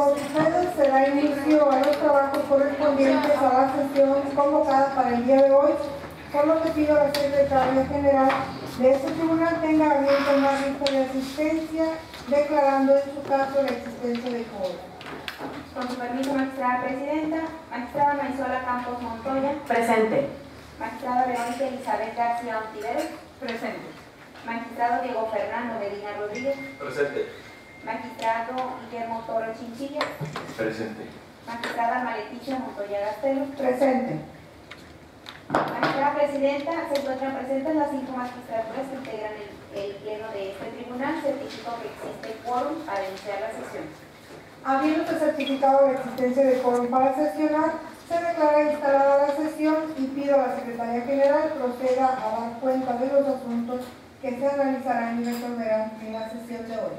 todos ustedes, se da inicio a los trabajos correspondientes a la sesión convocada para el día de hoy, por lo que pido a la Secretaria General de este tribunal tenga a bien tomar lista de asistencia, declarando en su caso la existencia de quórum. Con su permiso, magistrada presidenta. Magistrada Maisola Campos Montoya. Presente. Magistrada Verónica Elizabeth García Ontiveros. Presente. Magistrado Diego Fernando Medina Rodríguez. Presente. Magistrado Guillermo Toro Chinchilla. Presente. Magistrada Maleticia Montoya Gastelo. Presente. Magistrada presidenta, se encuentran presentes las 5 magistraturas que integran el pleno de este tribunal. Certifico que existe quórum para iniciar la sesión. Habiéndose certificado la existencia de quórum para sesionar, se declara instalada la sesión y pido a la Secretaria General proceda a dar cuenta de los asuntos que se analizarán y resolverán en la sesión de hoy.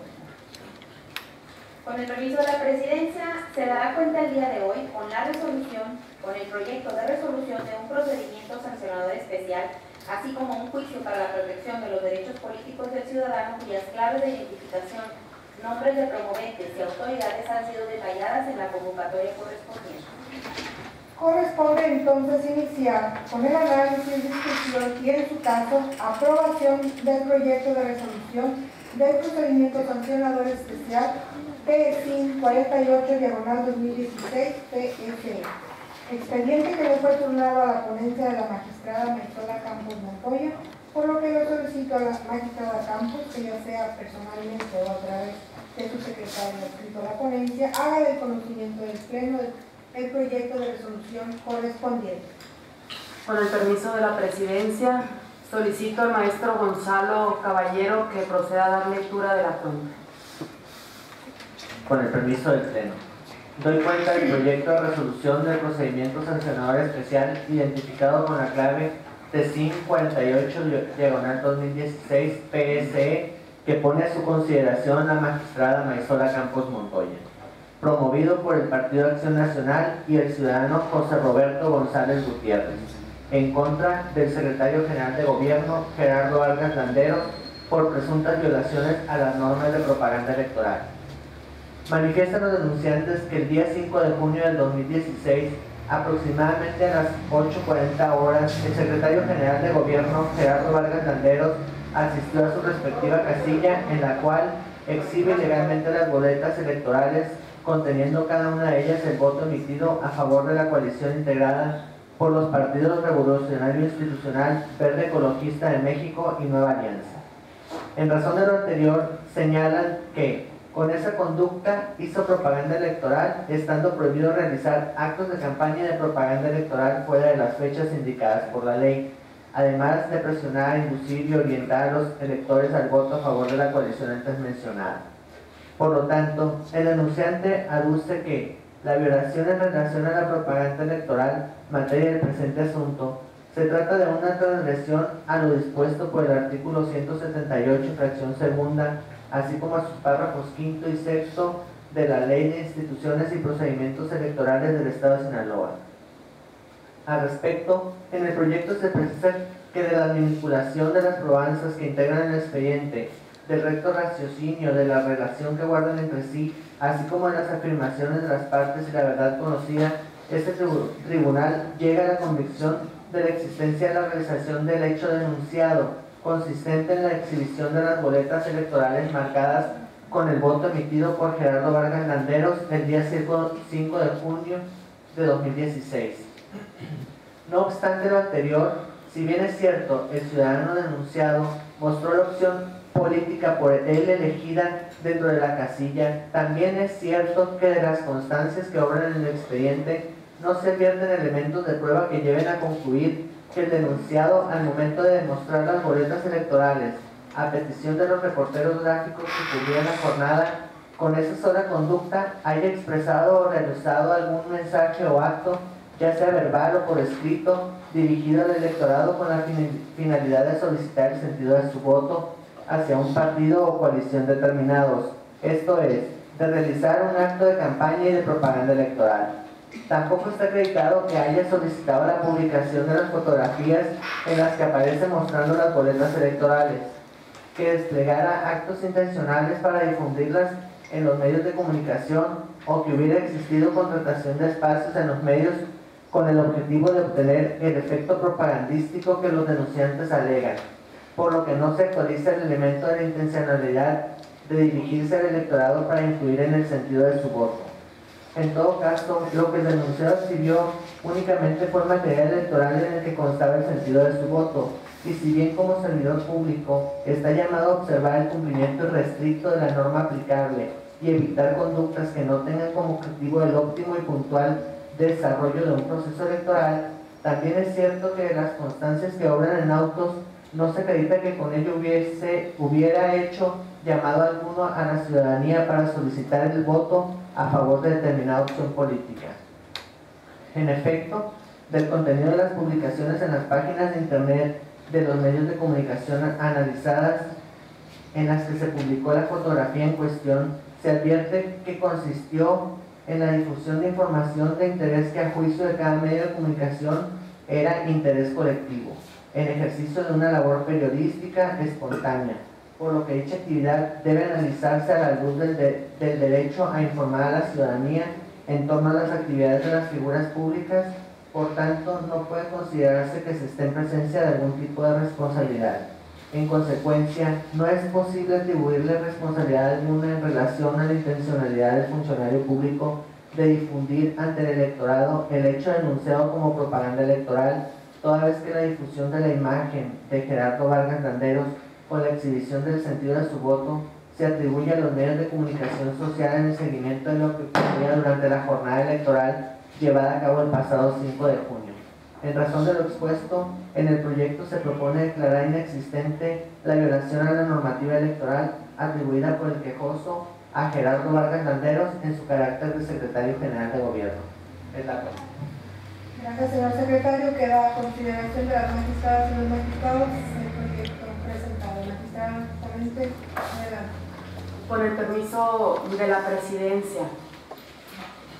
Con el permiso de la presidencia, se dará cuenta el día de hoy con la resolución, con el proyecto de resolución de un procedimiento sancionador especial, así como un juicio para la protección de los derechos políticos del ciudadano cuyas claves de identificación, nombres de promoventes y autoridades han sido detalladas en la convocatoria correspondiente. Corresponde entonces iniciar con el análisis, discusión y, en su caso, aprobación del proyecto de resolución del procedimiento sancionador especial PSIN 48/2016 PSE. Expediente que le fue turnado a la ponencia de la magistrada Maisola Campos Montoya, por lo que yo solicito a la magistrada Campos, que ya sea personalmente o a través de su secretario adscrito a la ponencia, haga del conocimiento del pleno el proyecto de resolución correspondiente. Con el permiso de la presidencia, solicito al maestro Gonzalo Caballero que proceda a dar lectura de la cuenta. Con el permiso del Pleno. Doy cuenta del proyecto de resolución del procedimiento sancionador especial identificado con la clave TSIN 48/2016 PSE que pone a su consideración la magistrada Maisola Campos Montoya, promovido por el Partido Acción Nacional y el ciudadano José Roberto González Gutiérrez, en contra del secretario general de Gobierno Gerardo Vargas Landeros por presuntas violaciones a las normas de propaganda electoral. Manifiestan los denunciantes que el día 5 de junio del 2016, aproximadamente a las 8:40 horas, el secretario general de Gobierno Gerardo Vargas Landeros asistió a su respectiva casilla, en la cual exhibe legalmente las boletas electorales conteniendo cada una de ellas el voto emitido a favor de la coalición integrada por los partidos Revolucionario Institucional, Verde Ecologista de México y Nueva Alianza. En razón de lo anterior, señalan que con esa conducta hizo propaganda electoral, estando prohibido realizar actos de campaña y de propaganda electoral fuera de las fechas indicadas por la ley, además de presionar, inducir y orientar a los electores al voto a favor de la coalición antes mencionada. Por lo tanto, el denunciante aduce que la violación en relación a la propaganda electoral, materia del presente asunto, se trata de una transgresión a lo dispuesto por el artículo 178, fracción segunda, así como a sus párrafos quinto y sexto de la Ley de Instituciones y Procedimientos Electorales del Estado de Sinaloa. Al respecto, en el proyecto se precisa que de la manipulación de las probanzas que integran el expediente, del recto raciocinio, de la relación que guardan entre sí, así como de las afirmaciones de las partes y la verdad conocida, este tribunal llega a la convicción de la existencia de la realización del hecho denunciado, consistente en la exhibición de las boletas electorales marcadas con el voto emitido por Gerardo Vargas Landeros el día 5 de junio de 2016. No obstante lo anterior, si bien es cierto, el ciudadano denunciado mostró la opción política por él elegida dentro de la casilla, también es cierto que de las constancias que obran en el expediente no se vierten elementos de prueba que lleven a concluir que el denunciado, al momento de demostrar las boletas electorales, a petición de los reporteros gráficos que cubrían la jornada, con esa sola conducta haya expresado o realizado algún mensaje o acto, ya sea verbal o por escrito, dirigido al electorado con la finalidad de solicitar el sentido de su voto hacia un partido o coalición determinados, esto es, de realizar un acto de campaña y de propaganda electoral. Tampoco está acreditado que haya solicitado la publicación de las fotografías en las que aparece mostrando las boletas electorales, que desplegara actos intencionales para difundirlas en los medios de comunicación o que hubiera existido contratación de espacios en los medios con el objetivo de obtener el efecto propagandístico que los denunciantes alegan, por lo que no se actualiza el elemento de la intencionalidad de dirigirse al electorado para influir en el sentido de su voto. En todo caso, lo que el denunciado exhibió únicamente fue material electoral en el que constaba el sentido de su voto, y si bien como servidor público está llamado a observar el cumplimiento irrestricto de la norma aplicable y evitar conductas que no tengan como objetivo el óptimo y puntual desarrollo de un proceso electoral, también es cierto que de las constancias que obran en autos no se acredita que con ello hubiera hecho llamado alguno a la ciudadanía para solicitar el voto a favor de determinada opción política. En efecto, del contenido de las publicaciones en las páginas de internet de los medios de comunicación analizadas en las que se publicó la fotografía en cuestión, se advierte que consistió en la difusión de información de interés que a juicio de cada medio de comunicación era interés colectivo, en ejercicio de una labor periodística espontánea, por lo que dicha actividad debe analizarse a la luz del derecho a informar a la ciudadanía en torno a las actividades de las figuras públicas. Por tanto, no puede considerarse que se esté en presencia de algún tipo de responsabilidad. En consecuencia, no es posible atribuirle responsabilidad alguna en relación a la intencionalidad del funcionario público de difundir ante el electorado el hecho denunciado como propaganda electoral, toda vez que la difusión de la imagen de Gerardo Vargas Landeros con la exhibición del sentido de su voto se atribuye a los medios de comunicación social en el seguimiento de lo que ocurría durante la jornada electoral llevada a cabo el pasado 5 de junio. En razón de lo expuesto, en el proyecto se propone declarar inexistente la violación a la normativa electoral atribuida por el quejoso a Gerardo Vargas Landeros en su carácter de secretario general de gobierno. Es la cosa. Gracias, señor secretario. Queda a consideración de las magistradas y los magistrados el proyecto presentado. Magistrada, ponente, adelante. Con el permiso de la presidencia,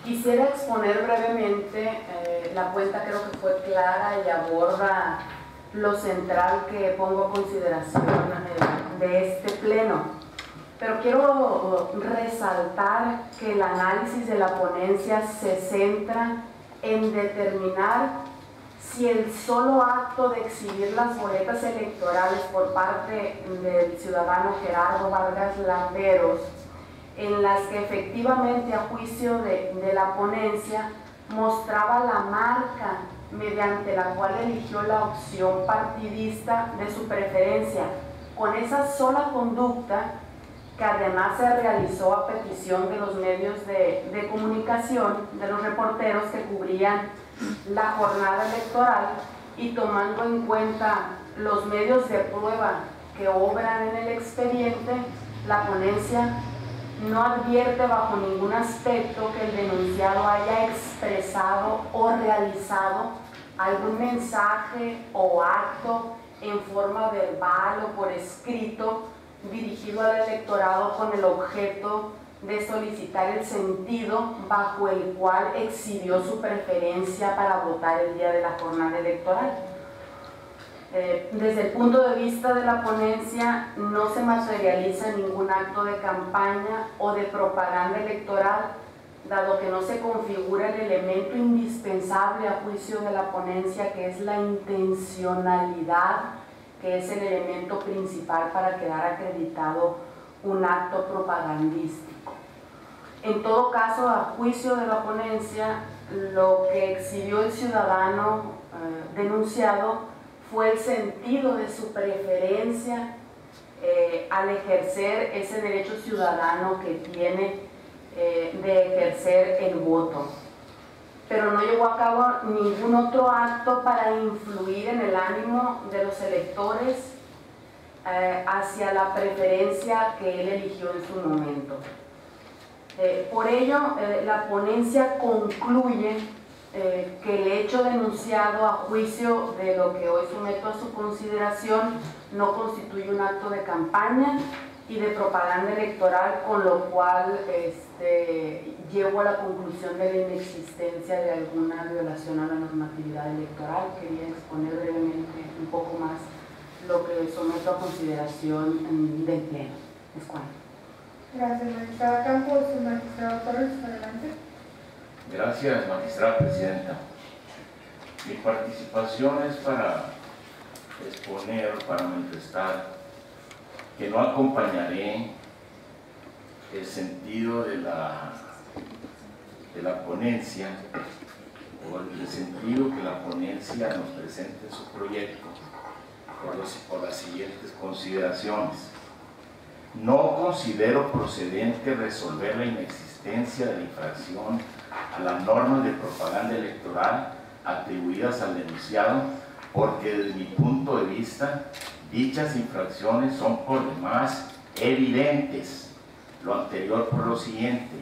quisiera exponer brevemente, la cuenta creo que fue clara y aborda lo central que pongo a consideración de este pleno. Pero quiero resaltar que el análisis de la ponencia se centra en determinar si el solo acto de exhibir las boletas electorales por parte del ciudadano Gerardo Vargas Landeros, en las que efectivamente a juicio de la ponencia mostraba la marca mediante la cual eligió la opción partidista de su preferencia, con esa sola conducta que además se realizó a petición de los medios de comunicación, de los reporteros que cubrían la jornada electoral, y tomando en cuenta los medios de prueba que obran en el expediente, la ponencia no advierte bajo ningún aspecto que el denunciado haya expresado o realizado algún mensaje o acto en forma verbal o por escrito dirigido al electorado con el objeto de solicitar el sentido bajo el cual exhibió su preferencia para votar el día de la jornada electoral. Desde el punto de vista de la ponencia, no se materializa ningún acto de campaña o de propaganda electoral, dado que no se configura el elemento indispensable a juicio de la ponencia, que es la intencionalidad, que es el elemento principal para quedar acreditado un acto propagandístico. En todo caso, a juicio de la ponencia, lo que exhibió el ciudadano denunciado fue el sentido de su preferencia al ejercer ese derecho ciudadano que tiene de ejercer el voto. Pero no llevó a cabo ningún otro acto para influir en el ánimo de los electores hacia la preferencia que él eligió en su momento. Por ello, la ponencia concluye que el hecho denunciado a juicio de lo que hoy someto a su consideración no constituye un acto de campaña y de propaganda electoral, con lo cual llevo a la conclusión de la inexistencia de alguna violación a la normatividad electoral. Quería exponer brevemente un poco más lo que someto a consideración del Pleno. Es cuanto. Gracias, magistrada Campos. Magistrado Torres, adelante. Gracias, magistrada presidenta. Mi participación es para exponer, para manifestar que no acompañaré el sentido de la ponencia, o el sentido que la ponencia nos presente en su proyecto, por las siguientes consideraciones. No considero procedente resolver la inexistencia de la infracción a las normas de propaganda electoral atribuidas al denunciado, porque desde mi punto de vista dichas infracciones son por demás evidentes. Lo anterior por lo siguiente: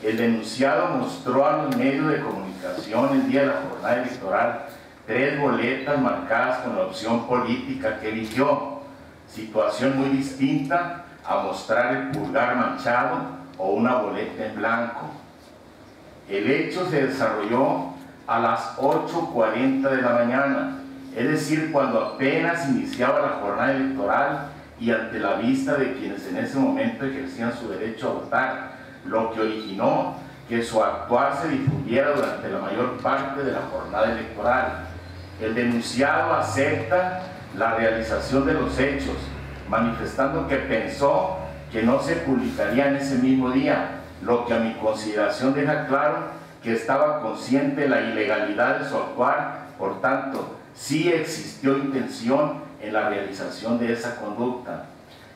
el denunciado mostró a los medios de comunicación el día de la jornada electoral 3 boletas marcadas con la opción política que eligió, situación muy distinta a mostrar el pulgar manchado o una boleta en blanco. El hecho se desarrolló a las 8:40 de la mañana, es decir, cuando apenas iniciaba la jornada electoral y ante la vista de quienes en ese momento ejercían su derecho a votar, lo que originó que su actuar se difundiera durante la mayor parte de la jornada electoral. El denunciado acepta la realización de los hechos, manifestando que pensó que no se publicaría en ese mismo día, lo que a mi consideración deja claro que estaba consciente de la ilegalidad de su actuar. Por tanto, sí existió intención en la realización de esa conducta.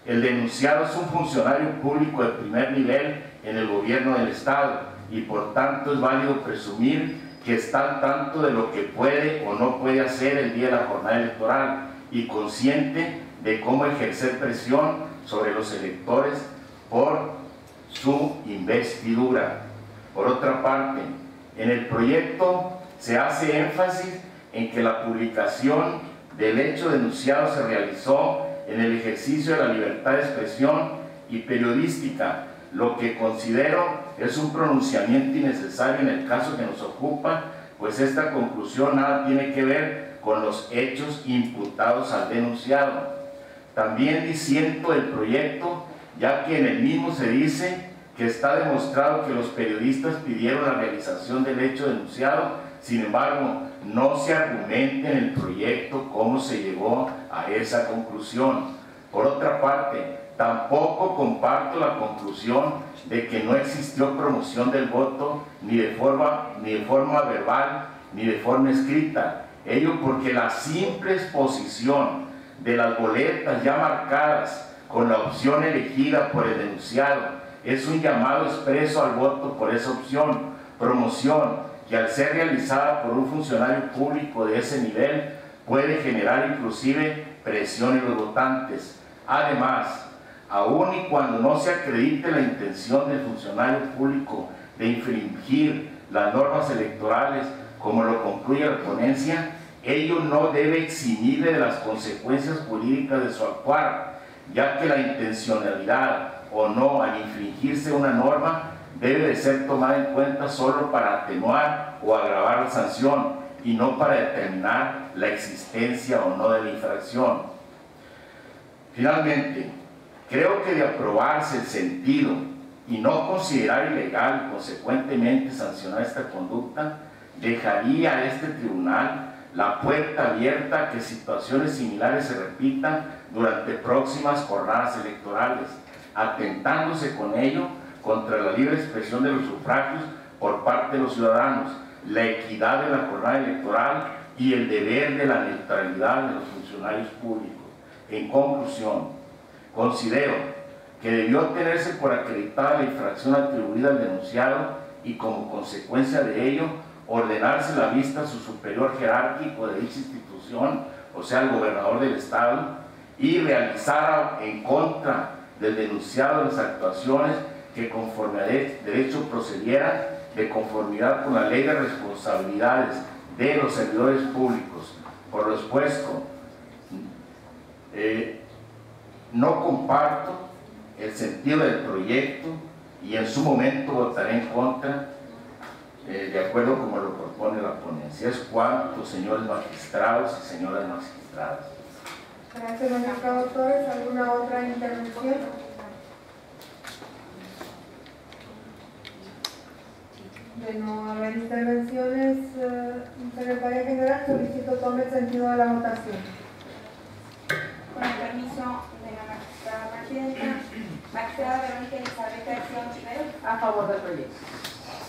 El denunciado es un funcionario público de primer nivel en el gobierno del Estado y por tanto es válido presumir que está al tanto de lo que puede o no puede hacer el día de la jornada electoral y consciente de cómo ejercer presión sobre los electores por su investidura. Por otra parte, en el proyecto se hace énfasis en que la publicación del hecho denunciado se realizó en el ejercicio de la libertad de expresión y periodística, lo que considero es un pronunciamiento innecesario en el caso que nos ocupa, pues esta conclusión nada tiene que ver con los hechos imputados al denunciado. También disiento del proyecto, ya que en el mismo se dice que está demostrado que los periodistas pidieron la realización del hecho denunciado. Sin embargo, no se argumenta en el proyecto cómo se llegó a esa conclusión. Por otra parte, tampoco comparto la conclusión de que no existió promoción del voto ni de forma verbal ni de forma escrita. Ello porque la simple exposición de las boletas ya marcadas con la opción elegida por el denunciado es un llamado expreso al voto por esa opción, promoción que al ser realizada por un funcionario público de ese nivel puede generar inclusive presión en los votantes. Además, aun y cuando no se acredite la intención del funcionario público de infringir las normas electorales, como lo concluye la ponencia, ello no debe eximirle de las consecuencias jurídicas de su actuar, ya que la intencionalidad o no al infringirse una norma debe de ser tomada en cuenta solo para atenuar o agravar la sanción y no para determinar la existencia o no de la infracción. Finalmente, creo que de aprobarse el sentido y no considerar ilegal y consecuentemente sancionar esta conducta, dejaría a este tribunal la puerta abierta a que situaciones similares se repitan durante próximas jornadas electorales, atentándose con ello contra la libre expresión de los sufragios por parte de los ciudadanos, la equidad de la jornada electoral y el deber de la neutralidad de los funcionarios públicos. En conclusión, considero que debió tenerse por acreditada la infracción atribuida al denunciado y como consecuencia de ello ordenarse la vista a su superior jerárquico de dicha institución, o sea, el gobernador del estado, y realizar en contra del denunciado las actuaciones que conforme a derecho procedieran de conformidad con la ley de responsabilidades de los servidores públicos. Por lo expuesto, no comparto el sentido del proyecto y en su momento votaré en contra, de acuerdo como lo propone la ponencia. Es cuanto, señores magistrados y señoras magistradas. Gracias, magistrado Torres. ¿Alguna otra intervención? De no haber intervenciones, Secretaria General, solicito tome el sentido de la votación. Con el permiso de la magistrada presidenta, magistrada Verónica Elizabeth García Chivero, A favor del proyecto.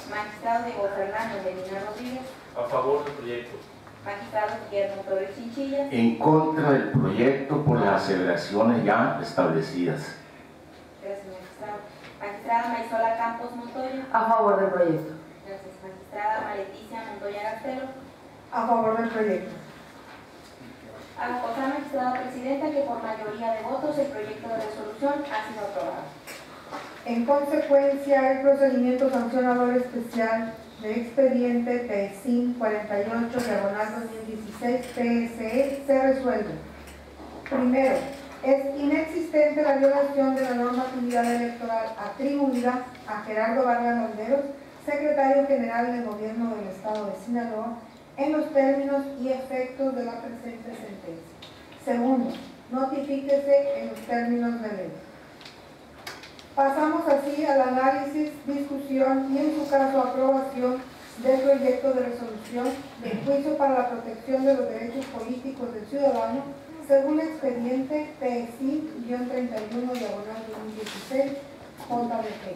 magistrado Diego Fernando Medina Rodríguez, A favor del proyecto. magistrado Guillermo Torres Chinchilla, En contra del proyecto por las aseveraciones ya establecidas. gracias magistrado, magistrada Maisola Campos Montoya, A favor del proyecto. gracias magistrada Leticia Montoya Gastelo, A favor del proyecto. acotar magistrada presidenta que por mayoría de votos el proyecto de resolución ha sido aprobado. En consecuencia, el procedimiento sancionador especial de expediente PSIN 48/2016 PSE se resuelve. Primero, es inexistente la violación de la normatividad electoral atribuida a Gerardo Vargas Landeros, secretario general del Gobierno del Estado de Sinaloa, en los términos y efectos de la presente sentencia. Segundo, notifíquese en los términos de ley. Pasamos así al análisis, discusión y en su caso aprobación del proyecto de resolución del juicio para la protección de los derechos políticos del ciudadano según expediente PSI-31/2016 JDP.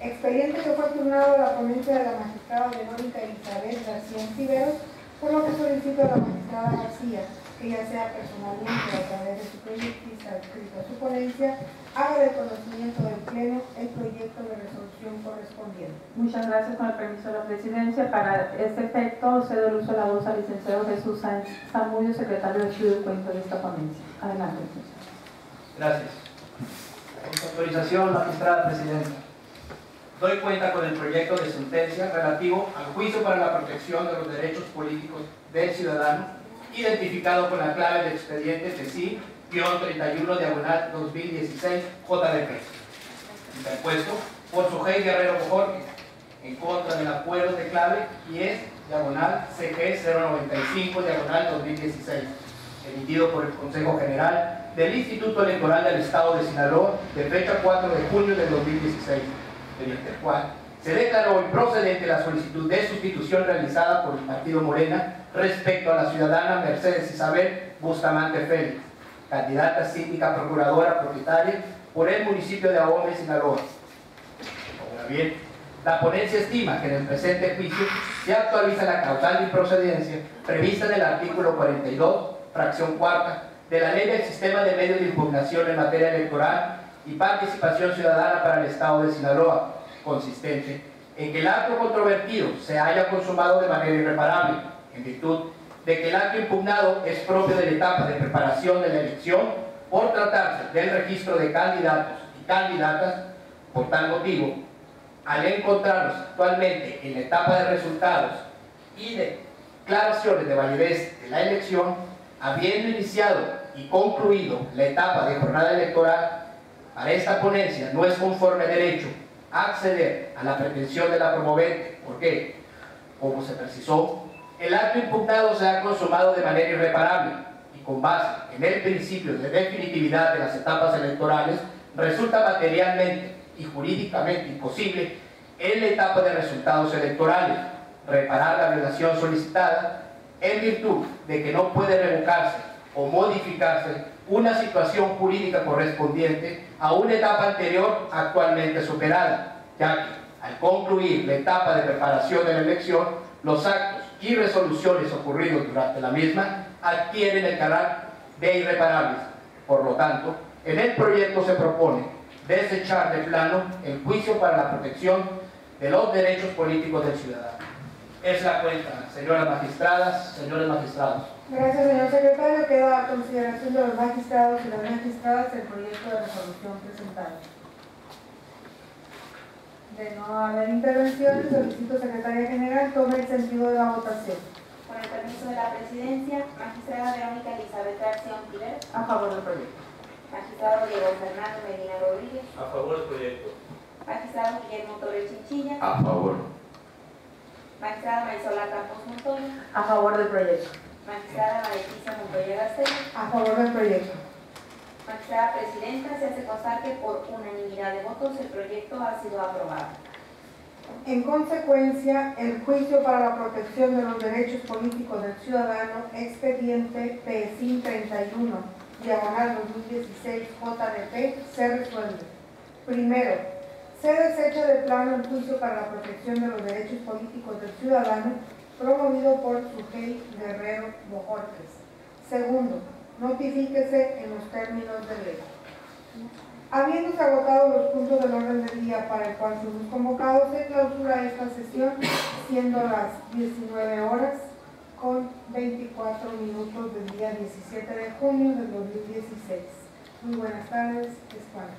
Expediente que fue turnado a la ponencia de la magistrada Verónica Elizabeth García Civeros, por lo que solicito a la magistrada García que ya sea personalmente o a través de su proyectista adscrito a su ponencia, haga de conocimiento del Pleno el proyecto de resolución correspondiente. Muchas gracias. Con el permiso de la Presidencia, para este efecto cedo el uso de la voz al licenciado Jesús Sáenz Zamudio, secretario de Estudio y Cuento de esta ponencia. Adelante. Gracias. Con su autorización, magistrada presidenta, doy cuenta con el proyecto de sentencia relativo al juicio para la protección de los derechos políticos del ciudadano, identificado con la clave del expediente PSI-31/2016 JDP, interpuesto por Sujei Guerrero Bojorquez, en contra del acuerdo de clave IES-CG095/2016, emitido por el Consejo General del Instituto Electoral del Estado de Sinaloa de fecha 4 de junio de 2016, mediante el cual se declaró improcedente la solicitud de sustitución realizada por el Partido Morena respecto a la ciudadana Mercedes Isabel Bustamante Félix, candidata síndica procuradora propietaria por el municipio de Ahome, Sinaloa. Ahora bien, la ponencia estima que en el presente juicio se actualiza la causal de improcedencia prevista en el artículo 42, fracción cuarta, de la Ley del Sistema de Medios de Impugnación en materia electoral y participación ciudadana para el Estado de Sinaloa, consistente en que el acto controvertido se haya consumado de manera irreparable, en virtud de que el acto impugnado es propio de la etapa de preparación de la elección por tratarse del registro de candidatos y candidatas. Por tal motivo, al encontrarnos actualmente en la etapa de resultados y declaraciones de validez de la elección, habiendo iniciado y concluido la etapa de jornada electoral, para esta ponencia no es conforme derecho acceder a la pretensión de la promovente, porque, como se precisó, el acto impugnado se ha consumado de manera irreparable y con base en el principio de definitividad de las etapas electorales, resulta materialmente y jurídicamente imposible en la etapa de resultados electorales reparar la violación solicitada, en virtud de que no puede revocarse o modificarse una situación jurídica correspondiente a una etapa anterior actualmente superada, ya que al concluir la etapa de preparación de la elección, los actos y resoluciones ocurridos durante la misma adquieren el carácter de irreparables. Por lo tanto, en el proyecto se propone desechar de plano el juicio para la protección de los derechos políticos del ciudadano. Es la cuenta, señoras magistradas, señores magistrados. Gracias, señor secretario. Queda a consideración de los magistrados y las magistradas el proyecto de resolución presentado. De no haber intervenciones, solicito, secretaria general, tome el sentido de la votación. Con el permiso de la Presidencia, magistrada Verónica Elizabeth García Ontiveros, A favor del proyecto. magistrado Diego Fernando Medina Rodríguez, A favor del proyecto. magistrado Guillermo Torres Chinchilla, A favor. magistrada Maisola Campos Montoya, A favor del proyecto. magistrada Leticia Montoya Gastelo, A favor del proyecto. magistrada presidenta, se hace constar que por unanimidad de votos el proyecto ha sido aprobado. En consecuencia, el juicio para la protección de los derechos políticos del ciudadano, expediente PSIN 31, diagonal 2016 JDP, se resuelve. Primero, se desecha de plano el juicio para la protección de los derechos políticos del ciudadano, promovido por Sujei Guerrero Bojorquez. Segundo, notifíquese en los términos de ley. Habiéndose agotado los puntos del orden del día para el cual fuimos convocados, se clausura esta sesión, siendo las 19 horas con 24 minutos del día 17 de junio del 2016. Muy buenas tardes, España.